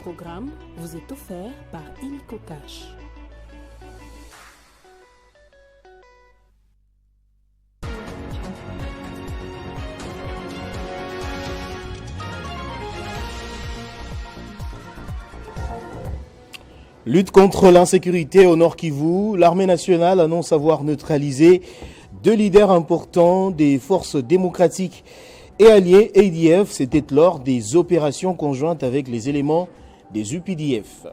programme vous est offert par Illico Cash. Lutte contre l'insécurité au Nord Kivu, l'armée nationale annonce avoir neutralisé 2 leaders importants des forces démocratiques et alliées ADF. C'était lors des opérations conjointes avec les éléments des UPDF.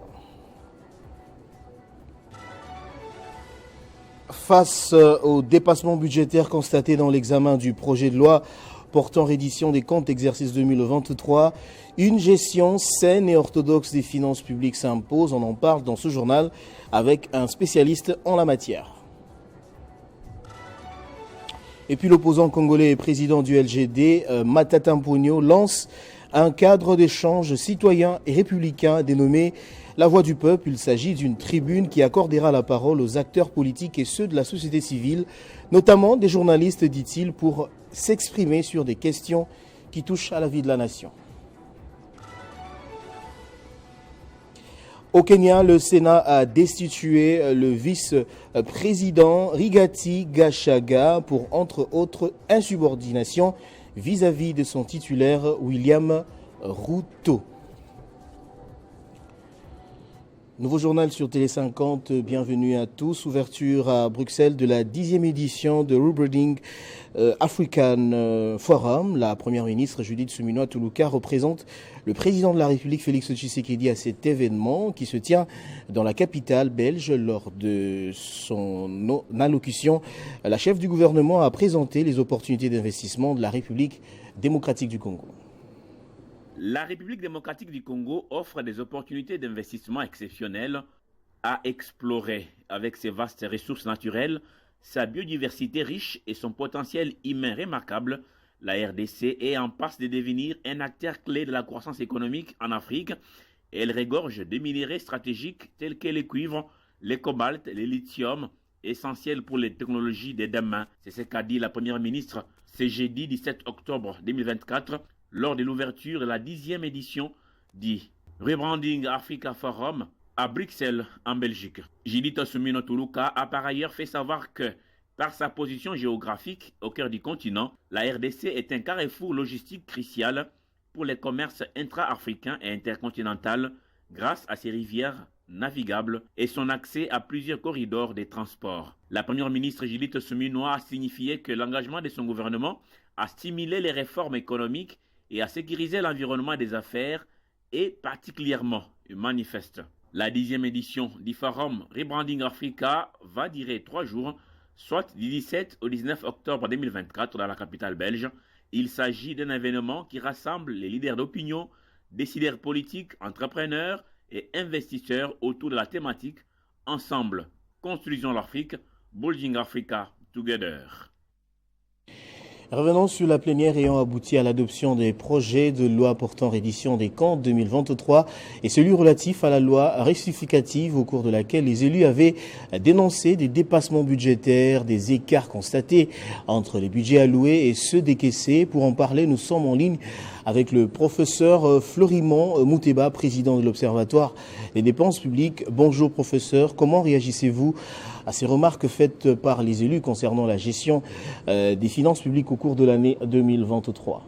Face au dépassement budgétaire constaté dans l'examen du projet de loi portant reddition des comptes exercice 2023, une gestion saine et orthodoxe des finances publiques s'impose. On en parle dans ce journal avec un spécialiste en la matière. Et puis l'opposant congolais et président du LGD, Matata Mponyo, lance un cadre d'échange citoyen et républicain dénommé La Voix du Peuple. Il s'agit d'une tribune qui accordera la parole aux acteurs politiques et ceux de la société civile, notamment des journalistes, dit-il, pour s'exprimer sur des questions qui touchent à la vie de la nation. Au Kenya, le Sénat a destitué le vice-président Rigathi Gachagua pour, entre autres, insubordination vis-à-vis de son titulaire William Ruto. Nouveau journal sur Télé 50, bienvenue à tous. Ouverture à Bruxelles de la 10e édition de Rebranding African Forum. La première ministre Judith Suminwa Tuluka représente le président de la République Félix Tshisekedi à cet événement qui se tient dans la capitale belge. Lors de son allocution, la chef du gouvernement a présenté les opportunités d'investissement de la République démocratique du Congo. La République démocratique du Congo offre des opportunités d'investissement exceptionnelles à explorer. Avec ses vastes ressources naturelles, sa biodiversité riche et son potentiel humain remarquable, la RDC est en passe de devenir un acteur clé de la croissance économique en Afrique. Elle regorge de minéraux stratégiques tels que le cuivre, le cobalt, le lithium, essentiels pour les technologies de demain. C'est ce qu'a dit la première ministre ce jeudi 17 octobre 2024 lors de l'ouverture de la 10e édition du Rebranding Africa Forum à Bruxelles, en Belgique. Judith Suminwa Tuluka a par ailleurs fait savoir que, par sa position géographique au cœur du continent, la RDC est un carrefour logistique crucial pour les commerces intra-africains et intercontinental grâce à ses rivières navigables et son accès à plusieurs corridors de transport. La première ministre Judith Suminwa a signifié que l'engagement de son gouvernement à stimuler les réformes économiques et à sécuriser l'environnement des affaires est particulièrement manifeste. La 10e édition du Forum Rebranding Africa va durer 3 jours, soit du 17 au 19 octobre 2024 dans la capitale belge. Il s'agit d'un événement qui rassemble les leaders d'opinion, décideurs politiques, entrepreneurs et investisseurs autour de la thématique « Ensemble, construisons l'Afrique, Building Africa Together ». Revenons sur la plénière ayant abouti à l'adoption des projets de loi portant reddition des comptes 2023 et celui relatif à la loi rectificative au cours de laquelle les élus avaient dénoncé des dépassements budgétaires, des écarts constatés entre les budgets alloués et ceux décaissés. Pour en parler, nous sommes en ligne avec le professeur Florimond Mouteba, président de l'Observatoire des dépenses publiques. Bonjour professeur, comment réagissez-vous à ces remarques faites par les élus concernant la gestion des finances publiques au cours de l'année 2023?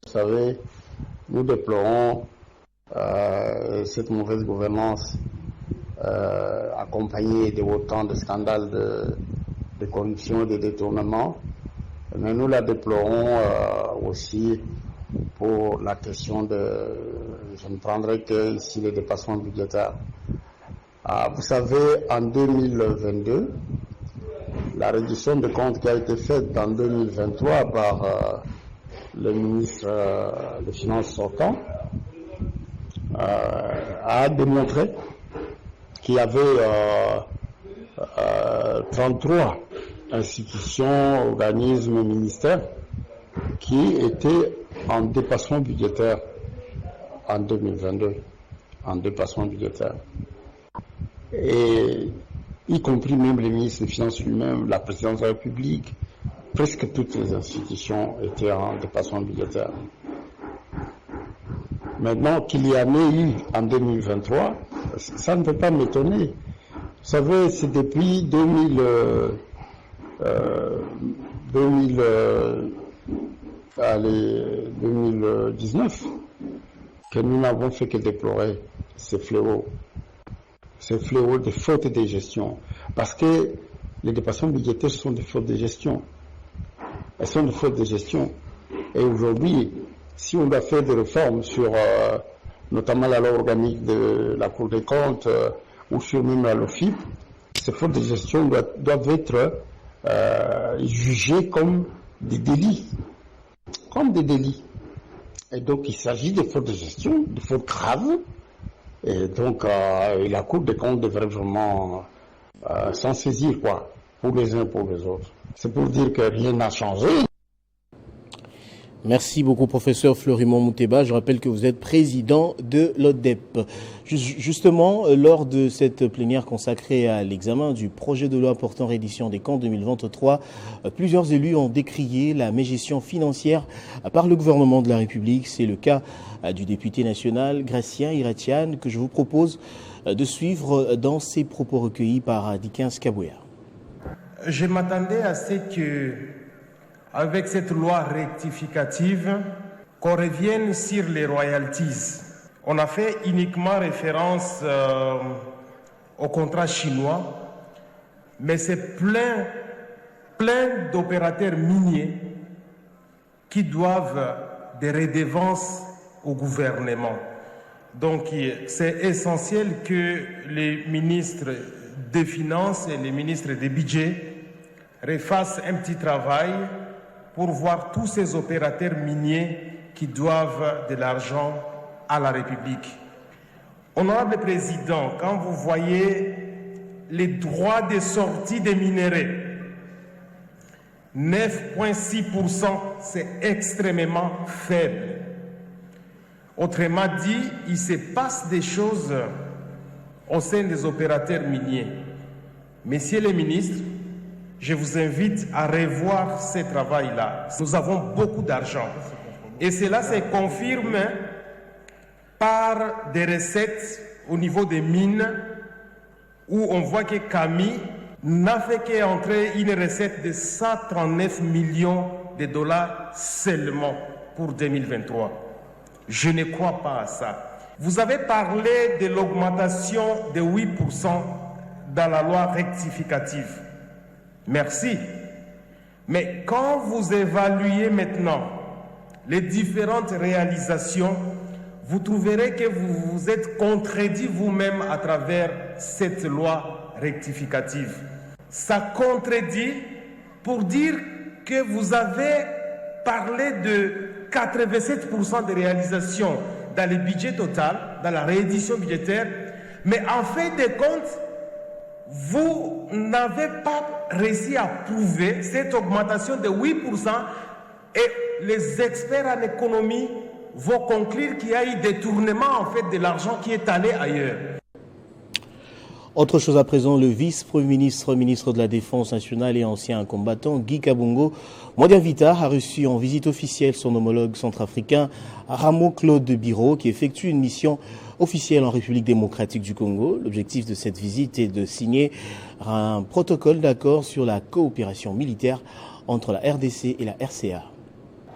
Vous savez, nous déplorons cette mauvaise gouvernance accompagnée de autant de scandales de corruption et de détournement. Mais nous la déplorons aussi pour la question je ne prendrai que ici les dépassements budgétaires. Vous savez, en 2022, la réduction de comptes qui a été faite en 2023 par le ministre des Finances sortant a démontré qu'il y avait 33 institutions, organismes, ministères qui étaient en dépassement budgétaire en 2022, en dépassement budgétaire. Et y compris même les ministres des Finances lui-même, la présidence de la République, presque toutes les institutions étaient en dépassement budgétaire. Maintenant qu'il y en ait eu en 2023, ça ne peut pas m'étonner. Vous savez, c'est depuis 2019 que nous n'avons fait que déplorer ces fléaux de faute de gestion. Parce que les dépassements budgétaires sont des fautes de gestion. Elles sont des fautes de gestion. Et aujourd'hui, si on doit faire des réformes sur notamment la loi organique de la Cour des comptes ou sur même la LOFIP, ces fautes de gestion doivent être jugées comme des délits. Comme des délits. Et donc il s'agit de fautes de gestion, de fautes graves. Et donc la Cour des comptes devrait vraiment s'en saisir, quoi, pour les uns et pour les autres. C'est pour dire que rien n'a changé. Merci beaucoup, professeur Florimond Mouteba. Je rappelle que vous êtes président de l'ODEP. Justement, lors de cette plénière consacrée à l'examen du projet de loi portant reddition des comptes 2023, plusieurs élus ont décrié la mégestion financière par le gouvernement de la République. C'est le cas du député national Gratien Iratian que je vous propose de suivre dans ses propos recueillis par Dickens Kabouya. Je m'attendais à ce que, avec cette loi rectificative, qu'on revienne sur les royalties. On a fait uniquement référence au contrat chinois, mais c'est plein d'opérateurs miniers qui doivent des redevances au gouvernement. Donc c'est essentiel que les ministres des Finances et les ministres des Budgets refassent un petit travail pour voir tous ces opérateurs miniers qui doivent de l'argent à la République. Honorable Président, quand vous voyez les droits de sortie des minéraux, 9,6%, c'est extrêmement faible. Autrement dit, il se passe des choses au sein des opérateurs miniers. Messieurs les ministres, je vous invite à revoir ce travail-là. Nous avons beaucoup d'argent. Et cela se confirme par des recettes au niveau des mines où on voit que Camille n'a fait qu'entrer une recette de 139 millions de dollars seulement pour 2023. Je ne crois pas à ça. Vous avez parlé de l'augmentation de 8% dans la loi rectificative. Merci. Mais quand vous évaluez maintenant les différentes réalisations, vous trouverez que vous vous êtes contredit vous-même à travers cette loi rectificative. Ça contredit pour dire que vous avez parlé de 87% de réalisations dans le budget total, dans la réédition budgétaire, mais en fait de compte, vous n'avez pas réussi à prouver cette augmentation de 8% et les experts en économie vont conclure qu'il y a eu détournement en fait de l'argent qui est allé ailleurs. Autre chose à présent, le vice-premier ministre, ministre de la Défense nationale et ancien combattant, Guy Kabongo Mwadiavita a reçu en visite officielle son homologue centrafricain Ramo Claude Biro qui effectue une mission officielle en République démocratique du Congo. L'objectif de cette visite est de signer un protocole d'accord sur la coopération militaire entre la RDC et la RCA.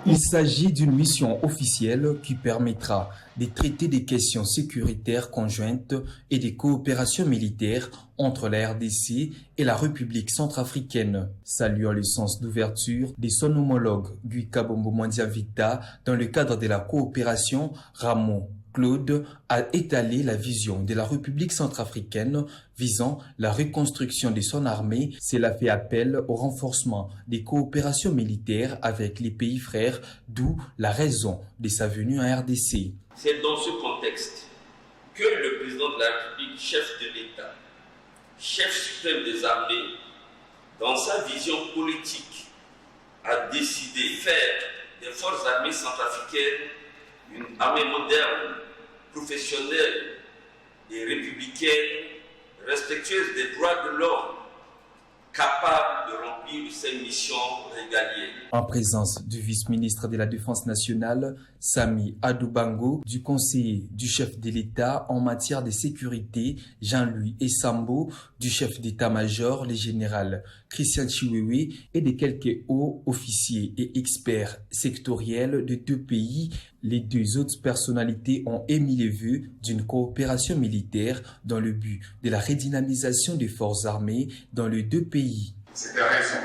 Il s'agit d'une mission officielle qui permettra de traiter des questions sécuritaires conjointes et des coopérations militaires entre la RDC et la République centrafricaine, saluant le sens d'ouverture de son homologue Guy Kabongo Mwadiavita dans le cadre de la coopération. Ramon Claude a étalé la vision de la République centrafricaine visant la reconstruction de son armée. Cela fait appel au renforcement des coopérations militaires avec les pays frères, d'où la raison de sa venue en RDC. C'est dans ce contexte que le président de la République, chef de l'État, chef suprême des armées, dans sa vision politique, a décidé de faire des forces armées centrafricaines une armée moderne, professionnelle et républicaine, respectueuse des droits de l'homme, capable de remplir ses missions régaliennes. En présence du vice-ministre de la Défense nationale, Sami Adoubango, du conseiller du chef de l'État en matière de sécurité, Jean-Louis Essambo, du chef d'état-major, le général Christian Chiwewe, et de quelques hauts officiers et experts sectoriels de deux pays, les deux autres personnalités ont émis les vœux d'une coopération militaire dans le but de la redynamisation des forces armées dans les deux pays. C'est la raison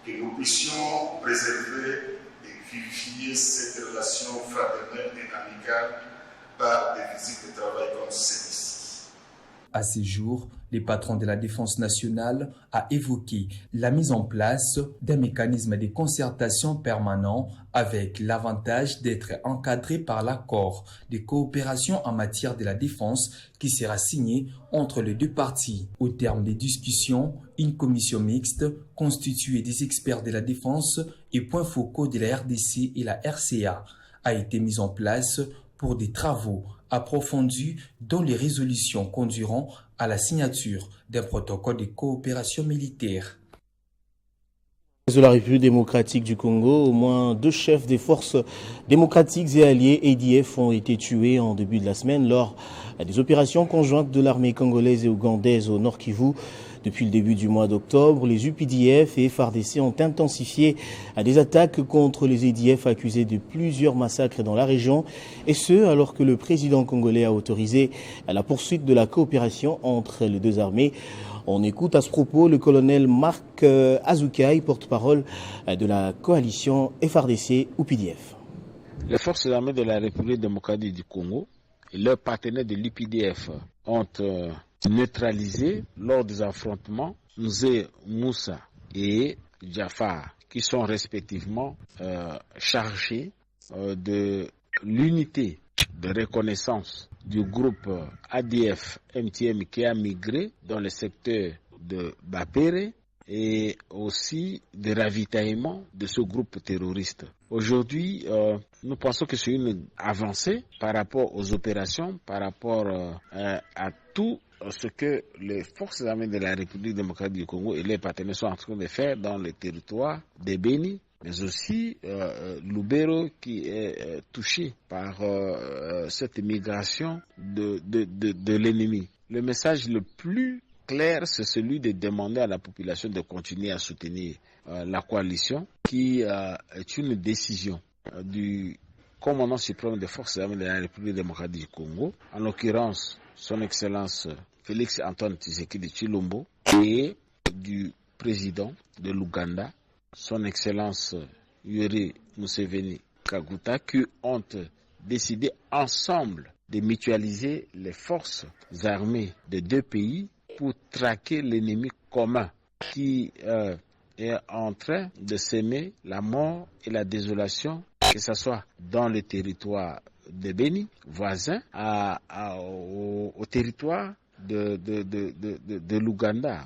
que nous puissions préserver et vivifier cette relation fraternelle et amicale par des visites de travail comme celle-ci. À ce jour, le patron de la Défense nationale a évoqué la mise en place d'un mécanisme de concertation permanent avec l'avantage d'être encadré par l'accord de coopération en matière de la défense qui sera signé entre les deux parties. Au terme des discussions, une commission mixte constituée des experts de la défense et points focaux de la RDC et la RCA a été mise en place pour des travaux approfondis dont les résolutions conduiront à la signature d'un protocole de coopération militaire. De la République démocratique du Congo, au moins 2 chefs des forces démocratiques et alliés ADF ont été tués en début de la semaine lors des opérations conjointes de l'armée congolaise et ougandaise au Nord Kivu. Depuis le début du mois d'octobre, les UPDF et FARDC ont intensifié des attaques contre les ADF accusés de plusieurs massacres dans la région, et ce alors que le président congolais a autorisé la poursuite de la coopération entre les deux armées. On écoute à ce propos le colonel Marc Azukai, porte-parole de la coalition FARDC-UPDF. Les forces armées de la République démocratique du Congo et leurs partenaires de l'UPDF ont neutralisé lors des affrontements Nzé Moussa et Jafar, qui sont respectivement chargés de l'unité de reconnaissance du groupe ADF MTM qui a migré dans le secteur de Bapere et aussi de ravitaillement de ce groupe terroriste. Aujourd'hui, nous pensons que c'est une avancée par rapport aux opérations, par rapport à tout ce que les forces armées de la République démocratique du Congo et les partenaires sont en train de faire dans le territoire de Beni, mais aussi Lubero qui est touché par cette migration de l'ennemi. Le message le plus clair, c'est celui de demander à la population de continuer à soutenir la coalition, qui est une décision du commandant suprême des forces armées de la République démocratique du Congo, en l'occurrence son Excellence Félix Antoine Tshisekedi Tshilombo, et du président de l'Ouganda, son Excellence Yoweri Museveni Kaguta, qui ont décidé ensemble de mutualiser les forces armées des deux pays pour traquer l'ennemi commun qui est en train de semer la mort et la désolation, que ce soit dans le territoire de Beni, voisin, au territoire de l'Ouganda,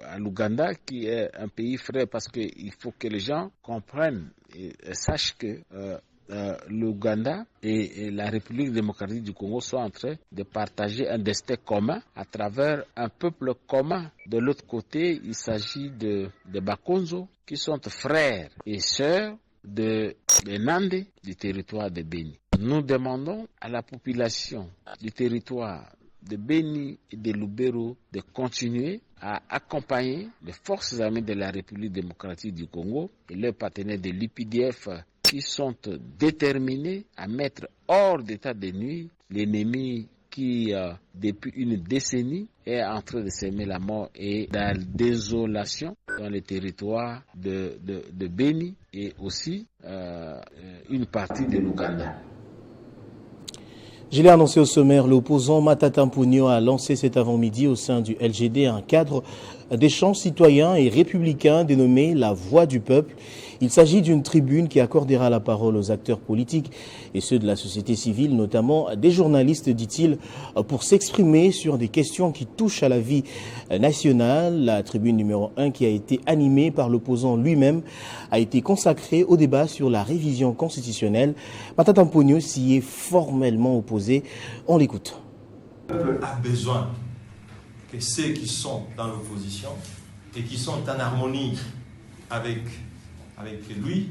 à l'Ouganda qui est un pays frère, parce qu'il faut que les gens comprennent et sachent que l'Ouganda et la République démocratique du Congo sont en train de partager un destin commun à travers un peuple commun. De l'autre côté, il s'agit de Bakonzo, qui sont frères et sœurs de Nandé, du territoire de Beni. Nous demandons à la population du territoire de Beni et de Lubero de continuer à accompagner les forces armées de la République démocratique du Congo et leurs partenaires de l'UPDF, qui sont déterminés à mettre hors d'état de nuire l'ennemi qui, depuis une décennie, est en train de semer la mort et la désolation dans les territoires de Beni et aussi une partie de l'Ouganda. Je l'ai annoncé au sommaire, l'opposant Matata Mponyo a lancé cet avant-midi au sein du LGD un cadre d'échange citoyen et républicain dénommé La Voix du Peuple. Il s'agit d'une tribune qui accordera la parole aux acteurs politiques et ceux de la société civile, notamment des journalistes, dit-il, pour s'exprimer sur des questions qui touchent à la vie nationale. La tribune numéro 1, qui a été animée par l'opposant lui-même, a été consacrée au débat sur la révision constitutionnelle. Matata Mponyo s'y est formellement opposé. On l'écoute. Le peuple a besoin que ceux qui sont dans l'opposition et qui sont en harmonie avec lui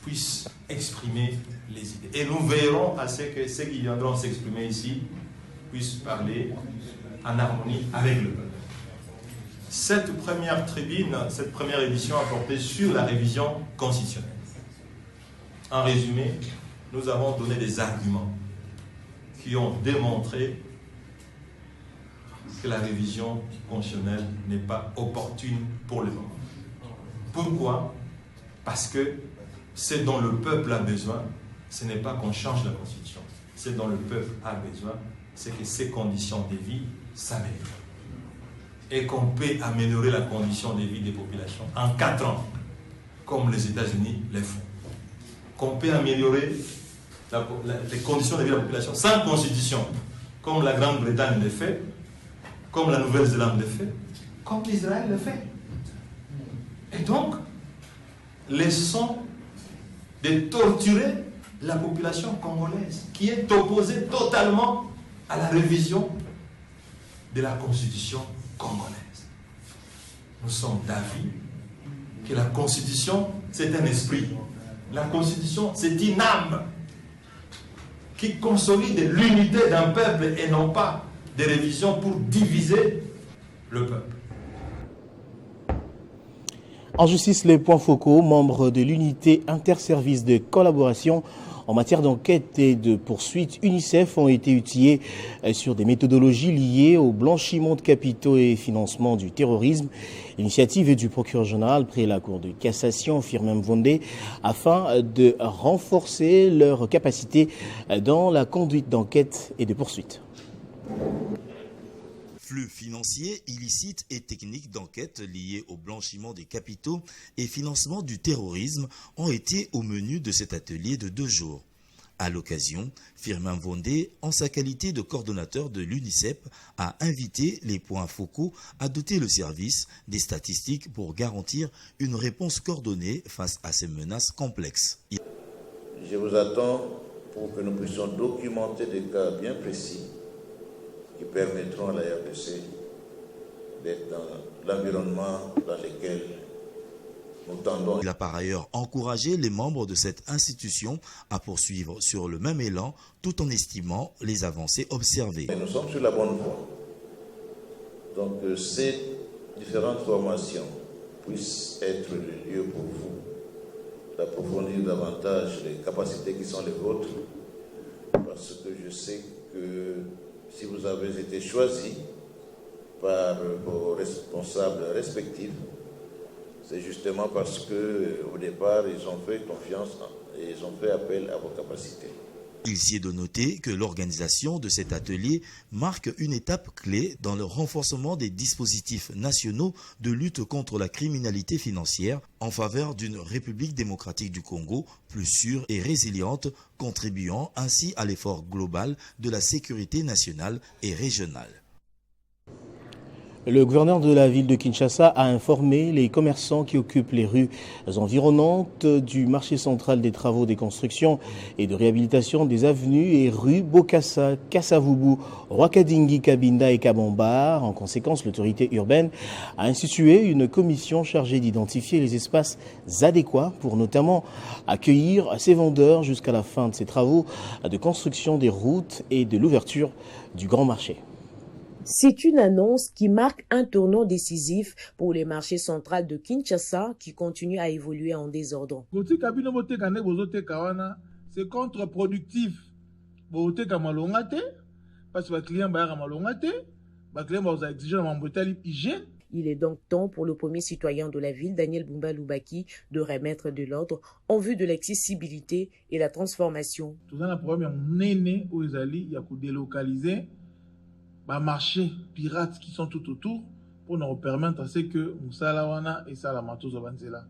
puissent exprimer les idées. Et nous veillerons à ce que ceux qui viendront s'exprimer ici puissent parler en harmonie avec le peuple. Cette première tribune, cette première édition a porté sur la révision constitutionnelle. En résumé, nous avons donné des arguments qui ont démontré que la révision constitutionnelle n'est pas opportune pour le moment. Pourquoi? Parce que ce dont le peuple a besoin, ce n'est pas qu'on change la Constitution. Ce dont le peuple a besoin, c'est que ses conditions de vie s'améliorent. Et qu'on peut améliorer la condition de vie des populations en 4 ans, comme les États-Unis le font. Qu'on peut améliorer les conditions de vie de la population sans constitution, comme la Grande-Bretagne le fait, comme la Nouvelle-Zélande le fait, comme l'Israël le fait. Et donc, laissons de torturer la population congolaise, qui est opposée totalement à la révision de la Constitution congolaise. Nous sommes d'avis que la Constitution, c'est un esprit. La Constitution, c'est une âme qui consolide l'unité d'un peuple et non pas des révisions pour diviser le peuple. En justice, les points focaux, membres de l'unité interservice de collaboration en matière d'enquête et de poursuite UNICEF ont été outillés sur des méthodologies liées au blanchiment de capitaux et financement du terrorisme. L'initiative est du procureur général près la Cour de cassation, Firmin Mvonde, afin de renforcer leurs capacités dans la conduite d'enquête et de poursuite. Flux financiers, illicites et techniques d'enquête liés au blanchiment des capitaux et financement du terrorisme ont été au menu de cet atelier de 2 jours. À l'occasion, Firmin Mvonde, en sa qualité de coordonnateur de l'UNICEF, a invité les points focaux à doter le service des statistiques pour garantir une réponse coordonnée face à ces menaces complexes. Je vous attends pour que nous puissions documenter des cas bien précis qui permettront à la RDC d'être dans l'environnement dans lequel nous tendons. Il a par ailleurs encouragé les membres de cette institution à poursuivre sur le même élan tout en estimant les avancées observées. Et nous sommes sur la bonne voie. Donc que ces différentes formations puissent être le lieu pour vous d'approfondir davantage les capacités qui sont les vôtres, parce que je sais que si vous avez été choisi par vos responsables respectifs, c'est justement parce qu'au départ, ils ont fait confiance et ils ont fait appel à vos capacités. Il s'y est de noter que l'organisation de cet atelier marque une étape clé dans le renforcement des dispositifs nationaux de lutte contre la criminalité financière en faveur d'une République démocratique du Congo plus sûre et résiliente, contribuant ainsi à l'effort global de la sécurité nationale et régionale. Le gouverneur de la ville de Kinshasa a informé les commerçants qui occupent les rues environnantes du marché central des travaux de construction et de réhabilitation des avenues et rues Bokassa, Kassavubu, Rwakadingi, Kabinda et Kabambar. En conséquence, l'autorité urbaine a institué une commission chargée d'identifier les espaces adéquats pour notamment accueillir ces vendeurs jusqu'à la fin de ces travaux de construction des routes et de l'ouverture du grand marché. C'est une annonce qui marque un tournant décisif pour les marchés centrales de Kinshasa qui continuent à évoluer en désordre. C'est contre-productif. Parce que les clients vont exiger hygiène. Il est donc temps pour le premier citoyen de la ville, Daniel Bumba Lubaki, de remettre de l'ordre en vue de l'accessibilité et la transformation. Tout ça, le problème, il y a délocaliser les marchés pirates qui sont tout autour pour nous permettre à ce que Moussalawana et Salamatos avancent là.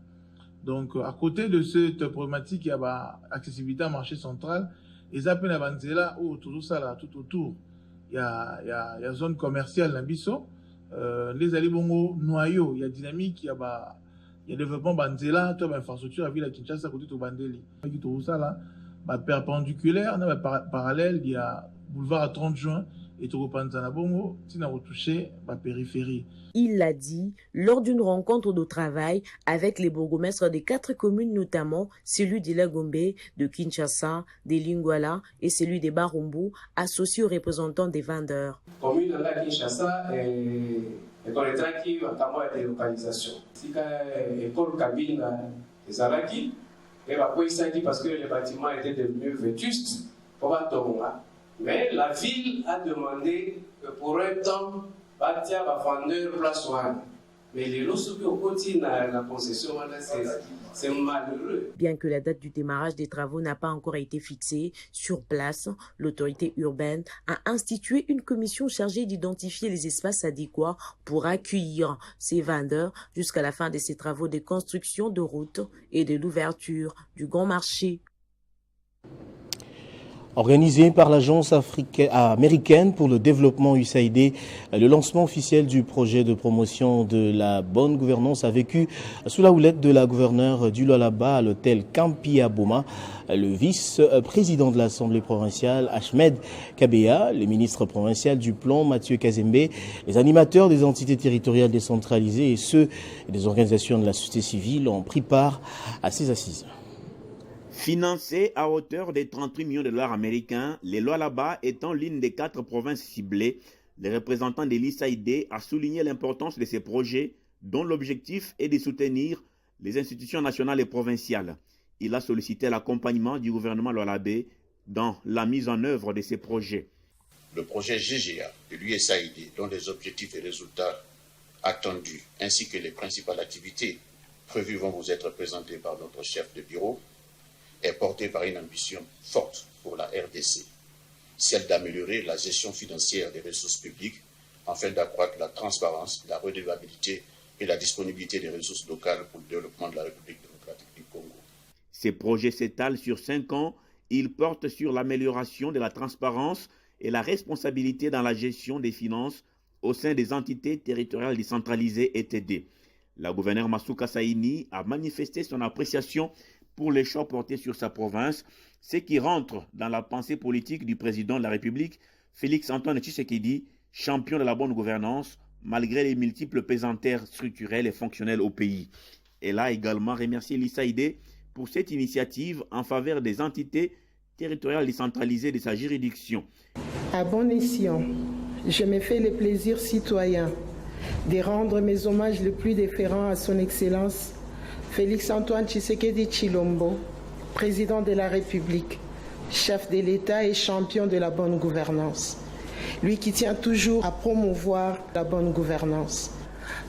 Donc, à côté de cette problématique, il y a l'accessibilité au marché central. Et ça peut avancer là, tout ça là, tout autour. Il y a zone commerciale dans Bisso. Les alibongo noyaux, il y a dynamique, il y a développement banzela, toute infrastructure à ville à Kinshasa, à côté de Bandeli. Tout ça là, perpendiculaire, parallèle, il y a boulevard à 30 juin. et tokopanza na bongo tina retoucher la périphérie. Il l'a dit lors d'une rencontre de travail avec les bourgmestres des 4 communes, notamment celui de Lagombe, de Kinshasa, de Lingwala et celui de Barumbu, associés aux représentants des vendeurs. Commune de la Kinshasa et connaîtraki notamment la délocalisation. Si l'école cabine des Araki, et parce que les bâtiments étaient devenus vétustes pour Tonga. Mais la ville a demandé que pour un temps, Batia va vendre place one. Mais les lots au quotidien, la concession, c'est malheureux. Bien que la date du démarrage des travaux n'a pas encore été fixée, sur place, l'autorité urbaine a institué une commission chargée d'identifier les espaces adéquats pour accueillir ces vendeurs jusqu'à la fin de ces travaux de construction de routes et de l'ouverture du grand marché. Organisé par l'Agence américaine pour le développement USAID, le lancement officiel du projet de promotion de la bonne gouvernance a vécu sous la houlette de la gouverneure du Lualaba à l'hôtel Campia Boma, le vice-président de l'Assemblée provinciale Ahmed Kabeya, le ministre provincial du plan Mathieu Kazembe, les animateurs des entités territoriales décentralisées et ceux des organisations de la société civile ont pris part à ces assises. Financé à hauteur de 38 millions de dollars américains, les Lualaba étant l'une des 4 provinces ciblées, le représentant de l'USAID a souligné l'importance de ces projets dont l'objectif est de soutenir les institutions nationales et provinciales. Il a sollicité l'accompagnement du gouvernement lualabais dans la mise en œuvre de ces projets. Le projet GGA de l'USAID, dont les objectifs et résultats attendus ainsi que les principales activités prévues vont vous être présentés par notre chef de bureau, est porté par une ambition forte pour la RDC, celle d'améliorer la gestion financière des ressources publiques afin d'accroître la transparence, la redevabilité et la disponibilité des ressources locales pour le développement de la République démocratique du Congo. Ces projets s'étalent sur 5 ans. Ils portent sur l'amélioration de la transparence et la responsabilité dans la gestion des finances au sein des entités territoriales décentralisées et TD. La gouverneure Masuka Saini a manifesté son appréciation pour les choix portés sur sa province, ce qui rentre dans la pensée politique du président de la République, Félix-Antoine Tshisekedi, champion de la bonne gouvernance, malgré les multiples pesanteurs structurelles et fonctionnelles au pays. Elle a également remercié l'USAID pour cette initiative en faveur des entités territoriales décentralisées de sa juridiction. À bon escient, je me fais le plaisir citoyen de rendre mes hommages les plus déférents à son Excellence Félix-Antoine Tshisekedi Tshilombo, président de la République, chef de l'État et champion de la bonne gouvernance. Lui qui tient toujours à promouvoir la bonne gouvernance,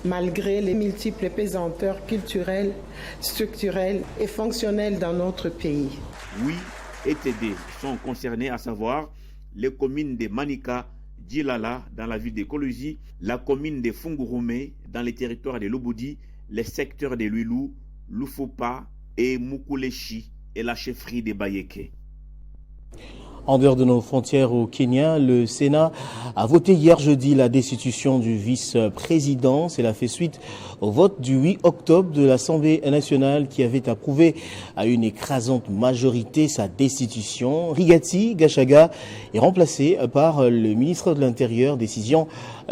malgré les multiples pesanteurs culturelles, structurelles et fonctionnelles dans notre pays. Oui, et TD sont concernés, à savoir les communes de Manika, Djilala dans la ville de Kolosi, la commune de Fungurume dans les territoires de Lobodi, les secteurs de Luilou, Lufopa et Mukuleshi et la chefferie de Bayeke. En dehors de nos frontières au Kenya, le Sénat a voté hier jeudi la destitution du vice-président. Cela fait suite au vote du 8 octobre de l'Assemblée nationale qui avait approuvé à une écrasante majorité sa destitution. Rigathi Gachagua est remplacé par le ministre de l'Intérieur, décision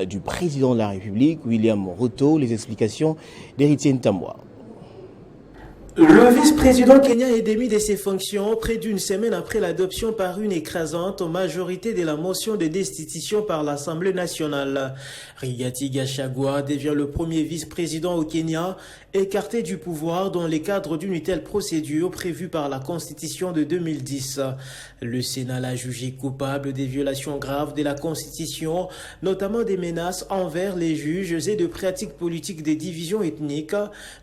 du président de la République, William Ruto. Les explications d'Héritier Ntamwa. Le vice-président kenyan est démis de ses fonctions près d'une semaine après l'adoption par une écrasante majorité de la motion de destitution par l'Assemblée nationale. Rigathi Gachagua devient le premier vice-président au Kenya, écarté du pouvoir dans le cadre d'une telle procédure prévue par la Constitution de 2010. Le Sénat l'a jugé coupable des violations graves de la Constitution, notamment des menaces envers les juges et de pratiques politiques des divisions ethniques,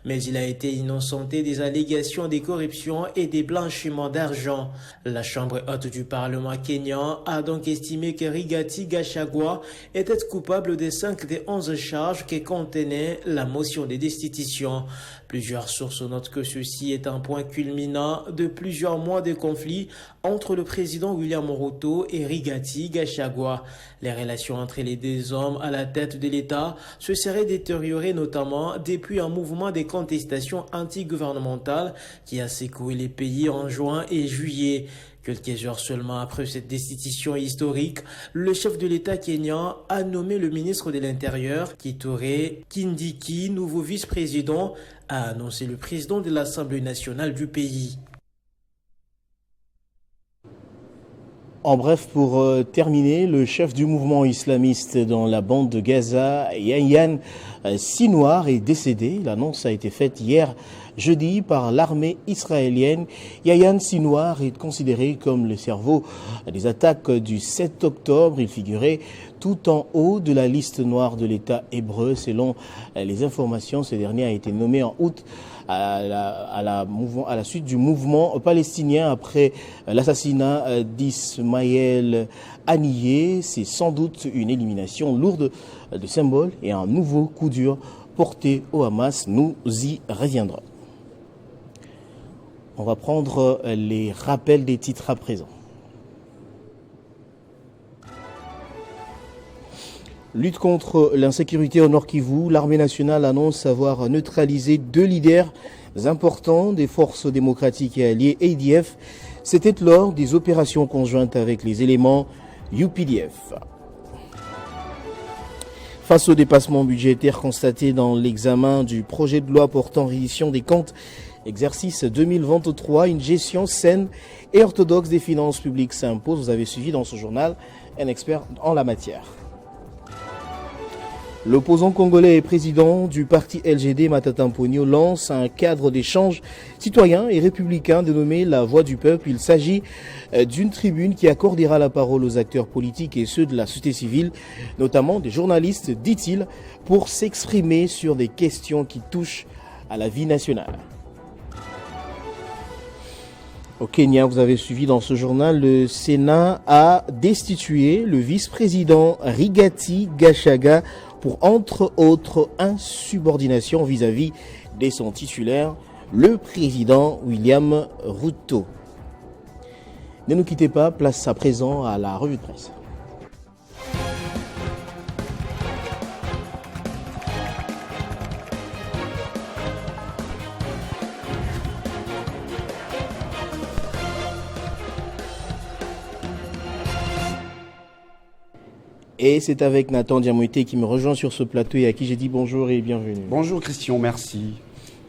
mais il a été innocenté des allégations de corruption et des blanchiments d'argent. La Chambre haute du Parlement kenyan a donc estimé que Rigathi Gachagua était coupable des 5 des 11 charges que contenait la motion de destitution. Plusieurs sources notent que ceci est un point culminant de plusieurs mois de conflit entre le président William Ruto et Rigathi Gachagua. Les relations entre les deux hommes à la tête de l'État se seraient détériorées notamment depuis un mouvement de contestation anti-gouvernementale environnementale qui a secoué les pays en juin et juillet. Quelques heures seulement après cette destitution historique, le chef de l'État kényan a nommé le ministre de l'Intérieur, Kithure Kindiki, nouveau vice-président, a annoncé le président de l'Assemblée nationale du pays. En bref, pour terminer, le chef du mouvement islamiste dans la bande de Gaza, Yahya Sinwar, est décédé. L'annonce a été faite hier jeudi par l'armée israélienne. Yahya Sinwar est considéré comme le cerveau des attaques du 7 octobre. Il figurait tout en haut de la liste noire de l'État hébreu. Selon les informations, ce dernier a été nommé en août à la suite du mouvement palestinien après l'assassinat d'Ismaël Haniyeh. C'est sans doute une élimination lourde de symboles et un nouveau coup dur porté au Hamas. Nous y reviendrons. On va prendre les rappels des titres à présent. Lutte contre l'insécurité au Nord Kivu, l'armée nationale annonce avoir neutralisé 2 leaders importants des forces démocratiques et alliées ADF. C'était lors des opérations conjointes avec les éléments UPDF. Face au dépassement budgétaire constaté dans l'examen du projet de loi portant reddition des comptes, exercice 2023, une gestion saine et orthodoxe des finances publiques s'impose. Vous avez suivi dans ce journal un expert en la matière. L'opposant congolais et président du parti LGD, Matata Mponyo, lance un cadre d'échange citoyen et républicain dénommé La Voix du Peuple. Il s'agit d'une tribune qui accordera la parole aux acteurs politiques et ceux de la société civile, notamment des journalistes, dit-il, pour s'exprimer sur des questions qui touchent à la vie nationale. Au Kenya, vous avez suivi dans ce journal, le Sénat a destitué le vice-président Rigathi Gachagua pour, entre autres, insubordination vis-à-vis de son titulaire, le président William Ruto. Ne nous quittez pas, place à présent à la revue de presse. Et c'est avec Nathan Diamoité qui me rejoint sur ce plateau et à qui j'ai dit bonjour et bienvenue. Bonjour Christian, merci.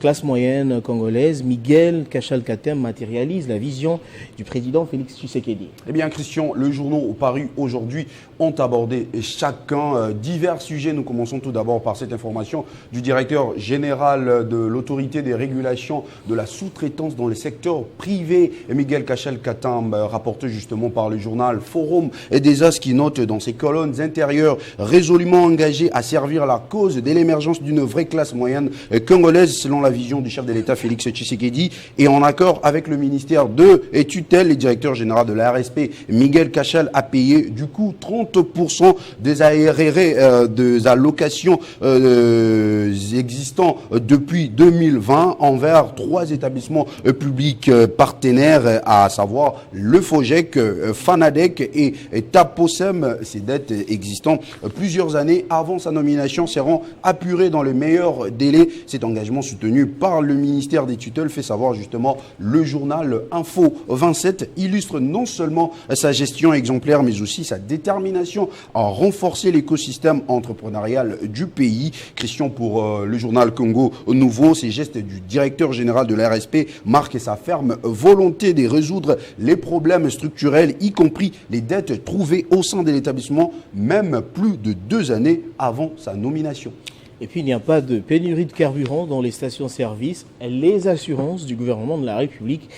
Classe moyenne congolaise, Miguel Kachal-Katem matérialise la vision du président Félix Tshisekedi. Eh bien Christian, les journaux parus aujourd'hui ont abordé chacun divers sujets. Nous commençons tout d'abord par cette information du directeur général de l'autorité des régulations de la sous-traitance dans le secteur privé, Miguel Kachal-Katem, rapporté justement par le journal Forum et des As, qui note dans ses colonnes intérieures résolument engagé à servir la cause de l'émergence d'une vraie classe moyenne congolaise selon la vision du chef de l'État Félix Tshisekedi et en accord avec le ministère de tutelle. Le directeur général de la RSP, Miguel Kachal, a payé du coup 30% des ARR, des allocations existants depuis 2020 envers 3 établissements publics partenaires, à savoir le FOGEC, FANADEC et TAPOSEM. Ces dettes existantes plusieurs années avant sa nomination seront apurées dans les meilleurs délais. Cet engagement soutenu par le ministère des tutelles, fait savoir justement le journal Info 27, illustre non seulement sa gestion exemplaire mais aussi sa détermination à renforcer l'écosystème entrepreneurial du pays. Christian, pour le journal Congo Nouveau, ces gestes du directeur général de la RSP marquent sa ferme volonté de résoudre les problèmes structurels, y compris les dettes trouvées au sein de l'établissement, même plus de 2 années avant sa nomination. Et puis, il n'y a pas de pénurie de carburant dans les stations-service. Les assurances du gouvernement de la République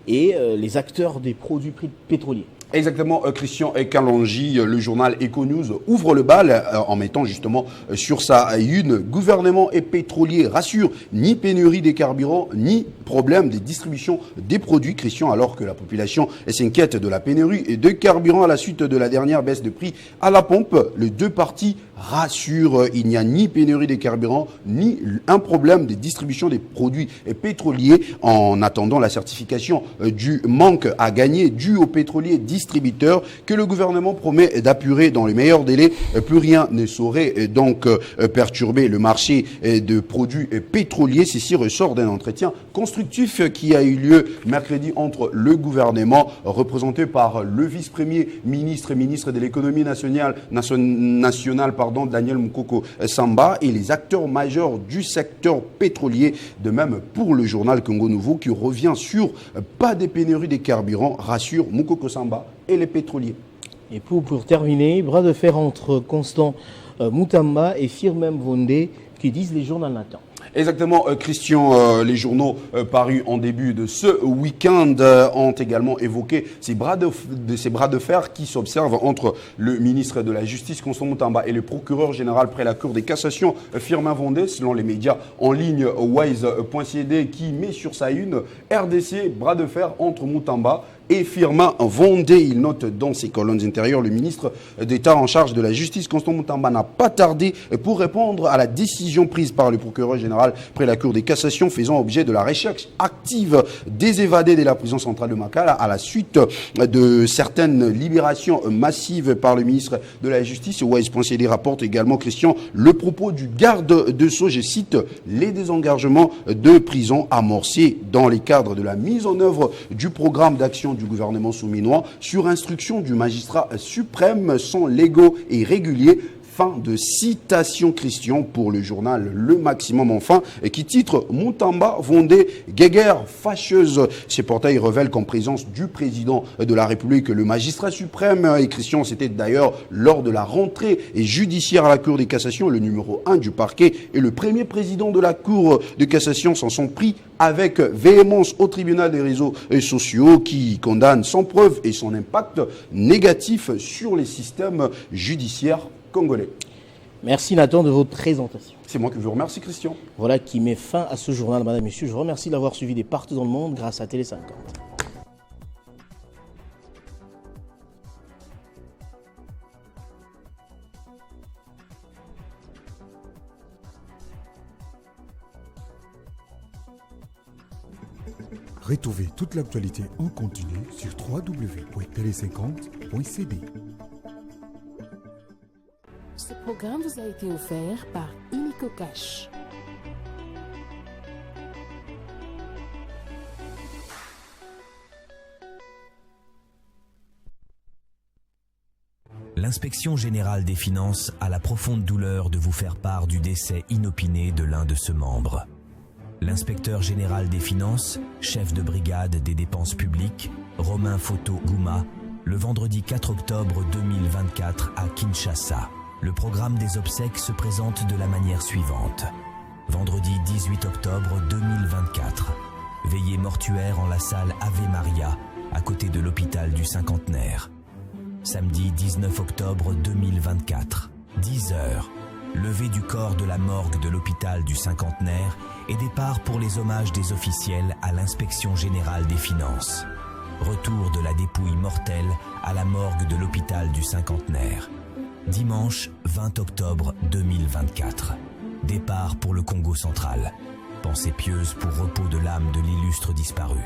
et les acteurs des produits pétroliers. Exactement, Christian Kalonji, le journal Econews ouvre le bal en mettant justement sur sa une: gouvernement et pétrolier rassure, ni pénurie des carburants, ni problème de distribution des produits. Christian, alors que la population s'inquiète de la pénurie et de carburant à la suite de la dernière baisse de prix à la pompe, les 2 parties rassure, il n'y a ni pénurie des carburants, ni un problème de distribution des produits pétroliers en attendant la certification du manque à gagner dû aux pétroliers distributeurs que le gouvernement promet d'apurer dans les meilleurs délais. Plus rien ne saurait donc perturber le marché de produits pétroliers. Ceci ressort d'un entretien constructif qui a eu lieu mercredi entre le gouvernement représenté par le vice-premier ministre et ministre de l'économie nationale, Daniel Mukoko Samba, et les acteurs majeurs du secteur pétrolier. De même pour le journal Congo Nouveau qui revient sur pas de pénurie des carburants, rassure Mukoko Samba et les pétroliers. Et pour terminer, bras de fer entre Constant Mutamba et Firmin Vondé, qui disent les journaux Nathan. Exactement, Christian, les journaux parus en début de ce week-end ont également évoqué ces bras de fer qui s'observent entre le ministre de la Justice, Constant Mutamba, et le procureur général près la Cour des cassations, Firmin Vondé, selon les médias en ligne Wise.cd, qui met sur sa une RDC, bras de fer entre Mutamba et Firmin Vondé. Il note dans ses colonnes intérieures, le ministre d'État en charge de la justice, Constant Mutamba, n'a pas tardé pour répondre à la décision prise par le procureur général près la Cour des cassations faisant objet de la recherche active des évadés de la prison centrale de Makala à la suite de certaines libérations massives par le ministre de la Justice. Wise.cd rapporte également, Christian, le propos du garde de Sceaux, je cite, les désengagements de prison amorcés dans les cadres de la mise en œuvre du programme d'action du gouvernement souminois sur instruction du magistrat suprême sont légaux et réguliers. Fin de citation, Christian, pour le journal Le Maximum, enfin, qui titre Mutamba Vondé, guéguerre fâcheuse. Ces portails révèlent qu'en présence du président de la République, le magistrat suprême, et Christian, c'était d'ailleurs lors de la rentrée judiciaire à la Cour des cassations, le numéro 1 du parquet et le premier président de la Cour de cassation s'en sont pris avec véhémence au tribunal des réseaux sociaux qui condamne sans preuve et son impact négatif sur les systèmes judiciaires congolais. Merci Nathan de votre présentation. C'est moi qui vous remercie, Christian. Voilà qui met fin à ce journal, madame, messieurs. Je vous remercie de l'avoir suivi de partout dans le monde grâce à Télé 50. Retrouvez toute l'actualité en continu sur www.tele50.cd. Ce programme vous a été offert par Illico Cash. L'inspection générale des finances a la profonde douleur de vous faire part du décès inopiné de l'un de ses membres. L'inspecteur général des finances, chef de brigade des dépenses publiques, Romain Foto Gouma, le vendredi 4 octobre 2024 à Kinshasa. Le programme des obsèques se présente de la manière suivante. Vendredi 18 octobre 2024, veillée mortuaire en la salle Ave Maria, à côté de l'hôpital du Cinquantenaire. Samedi 19 octobre 2024, 10h, levée du corps de la morgue de l'hôpital du Cinquantenaire et départ pour les hommages des officiels à l'inspection générale des finances. Retour de la dépouille mortelle à la morgue de l'hôpital du Cinquantenaire. Dimanche 20 octobre 2024. Départ pour le Congo central. Pensée pieuse pour repos de l'âme de l'illustre disparu.